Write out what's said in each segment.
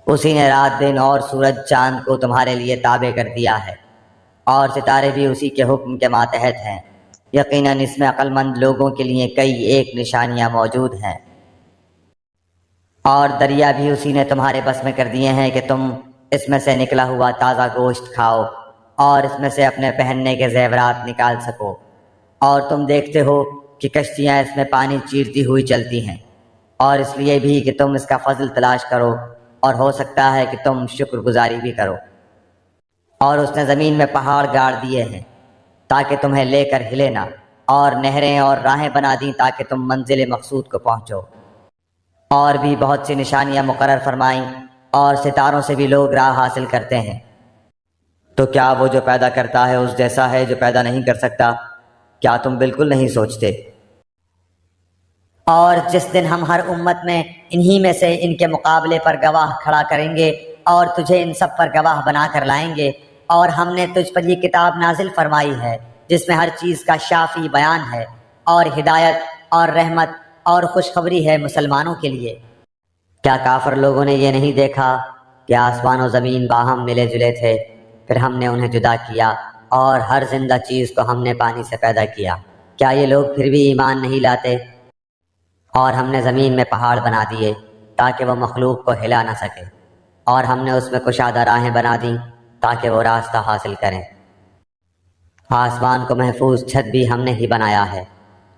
اسی نے رات دن اور سورج چاند کو تمہارے لیے تابع کر دیا ہے، اور ستارے بھی اسی کے حکم کے ماتحت ہیں۔ یقیناً اس میں عقل مند لوگوں کے لیے کئی ایک نشانیاں موجود ہیں۔ اور دریا بھی اسی نے تمہارے بس میں کر دیے ہیں کہ تم اس میں سے نکلا ہوا تازہ گوشت کھاؤ اور اس میں سے اپنے پہننے کے زیورات نکال سکو، اور تم دیکھتے ہو کہ کشتیاں اس میں پانی چیرتی ہوئی چلتی ہیں، اور اس لیے بھی کہ تم اس کا فضل تلاش کرو، اور ہو سکتا ہے کہ تم شکر گزاری بھی کرو۔ اور اس نے زمین میں پہاڑ گاڑ دیے ہیں تاکہ تمہیں لے کر ہلے نہ، اور نہریں اور راہیں بنا دیں تاکہ تم منزل مقصود کو پہنچو، اور بھی بہت سی نشانیاں مقرر فرمائیں، اور ستاروں سے بھی لوگ راہ حاصل کرتے ہیں۔ تو کیا وہ جو پیدا کرتا ہے اس جیسا ہے جو پیدا نہیں کر سکتا؟ کیا تم بالکل نہیں سوچتے؟ اور جس دن ہم ہر امت میں انہی میں سے ان کے مقابلے پر گواہ کھڑا کریں گے اور تجھے ان سب پر گواہ بنا کر لائیں گے، اور ہم نے تجھ پر یہ کتاب نازل فرمائی ہے جس میں ہر چیز کا شافی بیان ہے، اور ہدایت اور رحمت اور خوشخبری ہے مسلمانوں کے لیے۔ کیا کافر لوگوں نے یہ نہیں دیکھا کہ آسمان و زمین باہم ملے جلے تھے، پھر ہم نے انہیں جدا کیا، اور ہر زندہ چیز کو ہم نے پانی سے پیدا کیا؟ کیا یہ لوگ پھر بھی ایمان نہیں لاتے؟ اور ہم نے زمین میں پہاڑ بنا دیے تاکہ وہ مخلوق کو ہلا نہ سکے، اور ہم نے اس میں کشادہ راہیں بنا دیں تاکہ وہ راستہ حاصل کریں۔ آسمان کو محفوظ چھت بھی ہم نے ہی بنایا ہے،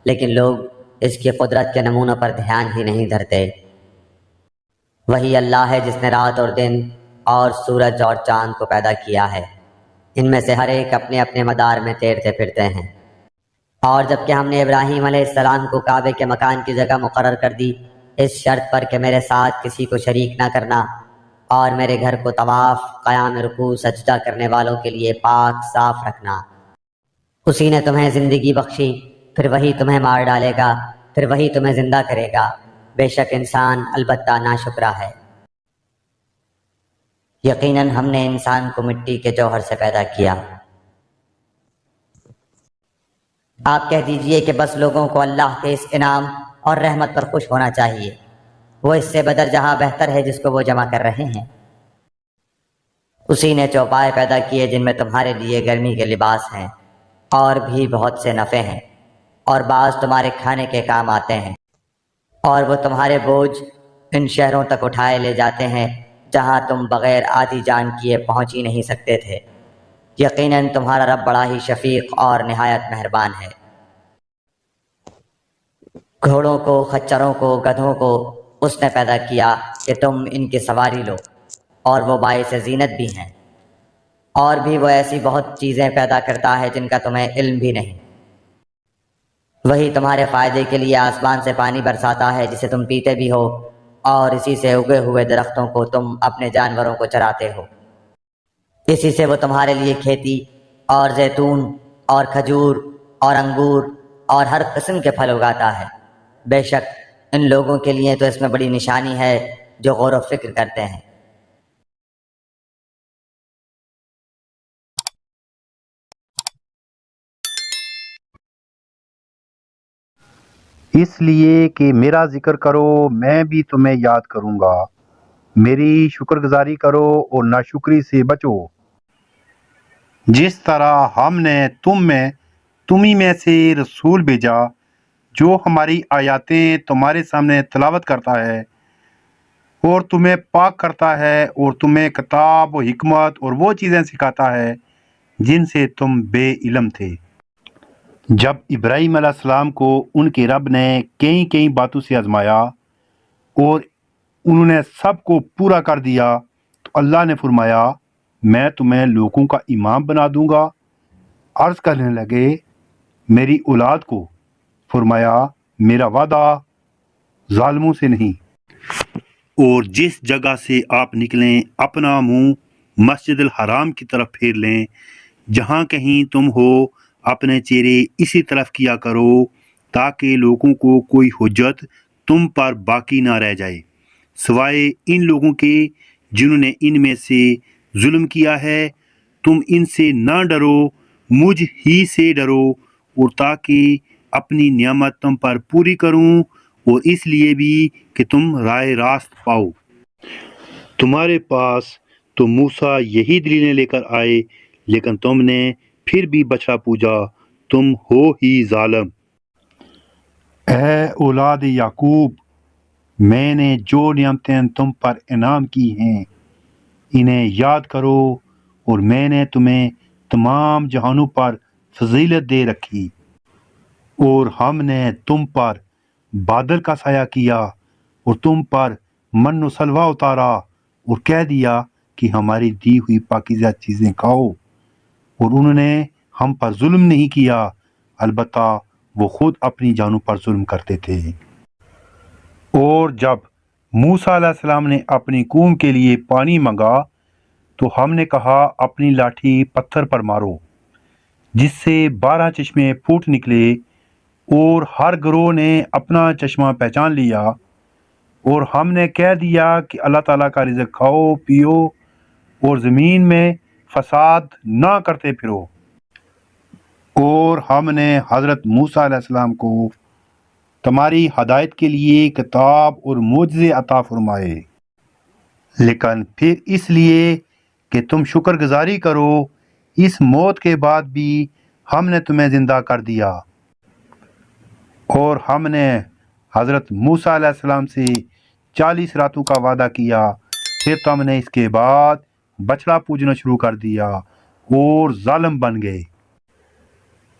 لیکن لوگ اس کی قدرت کے نمونوں پر دھیان ہی نہیں دھرتے۔ وہی اللہ ہے جس نے رات اور دن اور سورج اور چاند کو پیدا کیا ہے، ان میں سے ہر ایک اپنے اپنے مدار میں تیرتے پھرتے ہیں۔ اور جب کہ ہم نے ابراہیم علیہ السلام کو کعبے کے مکان کی جگہ مقرر کر دی اس شرط پر کہ میرے ساتھ کسی کو شریک نہ کرنا، اور میرے گھر کو طواف، قیام رکوع، سجدہ کرنے والوں کے لیے پاک صاف رکھنا، اسی نے تمہیں زندگی بخشی، پھر وہی تمہیں مار ڈالے گا، پھر وہی تمہیں زندہ کرے گا۔ بے شک انسان البتہ ناشکرا ہے۔ یقیناً ہم نے انسان کو مٹی کے جوہر سے پیدا کیا۔ آپ کہہ دیجئے کہ بس لوگوں کو اللہ کے اس انعام اور رحمت پر خوش ہونا چاہیے، وہ اس سے بدر جہاں بہتر ہے جس کو وہ جمع کر رہے ہیں۔ اسی نے چوپائے پیدا کیے جن میں تمہارے لیے گرمی کے لباس ہیں، اور بھی بہت سے نفع ہیں، اور بعض تمہارے کھانے کے کام آتے ہیں، اور وہ تمہارے بوجھ ان شہروں تک اٹھائے لے جاتے ہیں جہاں تم بغیر آدھی جان کیے پہنچ ہی نہیں سکتے تھے۔ یقیناً تمہارا رب بڑا ہی شفیق اور نہایت مہربان ہے۔ گھوڑوں کو، خچروں کو، گدھوں کو اس نے پیدا کیا کہ تم ان کی سواری لو، اور وہ باعث زینت بھی ہیں، اور بھی وہ ایسی بہت چیزیں پیدا کرتا ہے جن کا تمہیں علم بھی نہیں۔ وہی تمہارے فائدے کے لیے آسمان سے پانی برساتا ہے جسے تم پیتے بھی ہو، اور اسی سے اگے ہوئے درختوں کو تم اپنے جانوروں کو چراتے ہو۔ اسی سے وہ تمہارے لیے کھیتی اور زیتون اور کھجور اور انگور اور ہر قسم کے پھل اگاتا ہے۔ بے شک ان لوگوں کے لیے تو اس میں بڑی نشانی ہے جو غور و فکر کرتے ہیں۔ اس لیے کہ میرا ذکر کرو میں بھی تمہیں یاد کروں گا، میری شکر گزاری کرو اور ناشکری سے بچو۔ جس طرح ہم نے تمہیں میں سے رسول بھیجا جو ہماری آیاتیں تمہارے سامنے تلاوت کرتا ہے اور تمہیں پاک کرتا ہے، اور تمہیں کتاب و حکمت اور وہ چیزیں سکھاتا ہے جن سے تم بے علم تھے۔ جب ابراہیم علیہ السلام کو ان کے رب نے کئی باتوں سے آزمایا اور انہوں نے سب کو پورا کر دیا، تو اللہ نے فرمایا میں تمہیں لوگوں کا امام بنا دوں گا۔ عرض کرنے لگے میری اولاد کو، فرمایا میرا وعدہ ظالموں سے نہیں۔ اور جس جگہ سے آپ نکلیں اپنا منہ مسجد الحرام کی طرف پھیر لیں، جہاں کہیں تم ہو اپنے چہرے اسی طرف کیا کرو تاکہ لوگوں کو کوئی حجت تم پر باقی نہ رہ جائے، سوائے ان لوگوں کے جنہوں نے ان میں سے ظلم کیا ہے۔ تم ان سے نہ ڈرو، مجھ ہی سے ڈرو، اور تاکہ اپنی نعمت تم پر پوری کروں، اور اس لیے بھی کہ تم رائے راست پاؤ۔ تمہارے پاس تو موسیٰ یہی دلیلیں لے کر آئے، لیکن تم نے پھر بھی بچڑا پوجا، تم ہو ہی ظالم۔ اے اولاد یعقوب، میں نے جو نعمتیں تم پر انعام کی ہیں انہیں یاد کرو، اور میں نے تمہیں تمام جہانوں پر فضیلت دے رکھی، اور ہم نے تم پر بادل کا سایہ کیا اور تم پر من و سلوہ اتارا، اور کہہ دیا کہ ہماری دی ہوئی پاکیزہ چیزیں کھاؤ، اور انہوں نے ہم پر ظلم نہیں کیا، البتہ وہ خود اپنی جانوں پر ظلم کرتے تھے۔ اور جب موسیٰ علیہ السلام نے اپنی قوم کے لیے پانی مانگا تو ہم نے کہا اپنی لاٹھی پتھر پر مارو، جس سے 12 چشمے پھوٹ نکلے، اور ہر گروہ نے اپنا چشمہ پہچان لیا، اور ہم نے کہہ دیا کہ اللہ تعالیٰ کا رزق کھاؤ پیو اور زمین میں فساد نہ کرتے پھرو۔ اور ہم نے حضرت موسیٰ علیہ السلام کو تمہاری ہدایت کے لیے کتاب اور معجزے عطا فرمائے، لیکن پھر اس لیے کہ تم شکر گزاری کرو، اس موت کے بعد بھی ہم نے تمہیں زندہ کر دیا۔ اور ہم نے حضرت موسیٰ علیہ السلام سے 40 راتوں کا وعدہ کیا، پھر تم نے اس کے بعد بچڑا پوجنا شروع کر دیا اور ظالم بن گئے،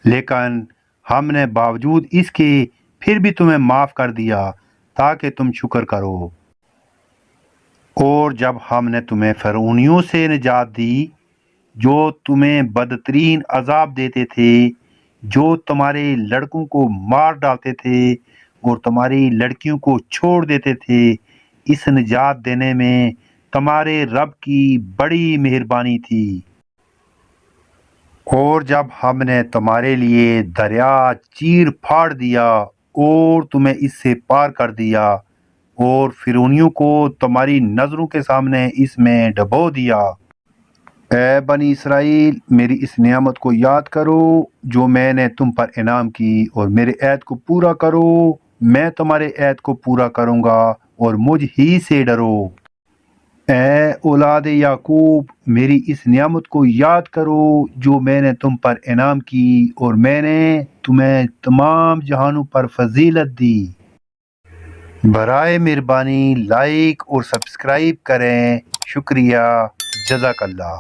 لیکن ہم نے باوجود اس کے پھر بھی تمہیں معاف کر دیا تاکہ تم شکر کرو۔ اور جب ہم نے تمہیں فرعونیوں سے نجات دی جو تمہیں بدترین عذاب دیتے تھے، جو تمہارے لڑکوں کو مار ڈالتے تھے اور تمہاری لڑکیوں کو چھوڑ دیتے تھے، اس نجات دینے میں تمہارے رب کی بڑی مہربانی تھی۔ اور جب ہم نے تمہارے لیے دریا چیر پھاڑ دیا اور تمہیں اس سے پار کر دیا، اور فرعونیوں کو تمہاری نظروں کے سامنے اس میں ڈبو دیا۔ اے بنی اسرائیل، میری اس نعمت کو یاد کرو جو میں نے تم پر انعام کی، اور میرے عہد کو پورا کرو، میں تمہارے عہد کو پورا کروں گا، اور مجھ ہی سے ڈرو۔ اے اولاد یعقوب، میری اس نعمت کو یاد کرو جو میں نے تم پر انعام کی، اور میں نے تمہیں تمام جہانوں پر فضیلت دی۔ برائے مہربانی لائک اور سبسکرائب کریں، شکریہ، جزاک اللہ۔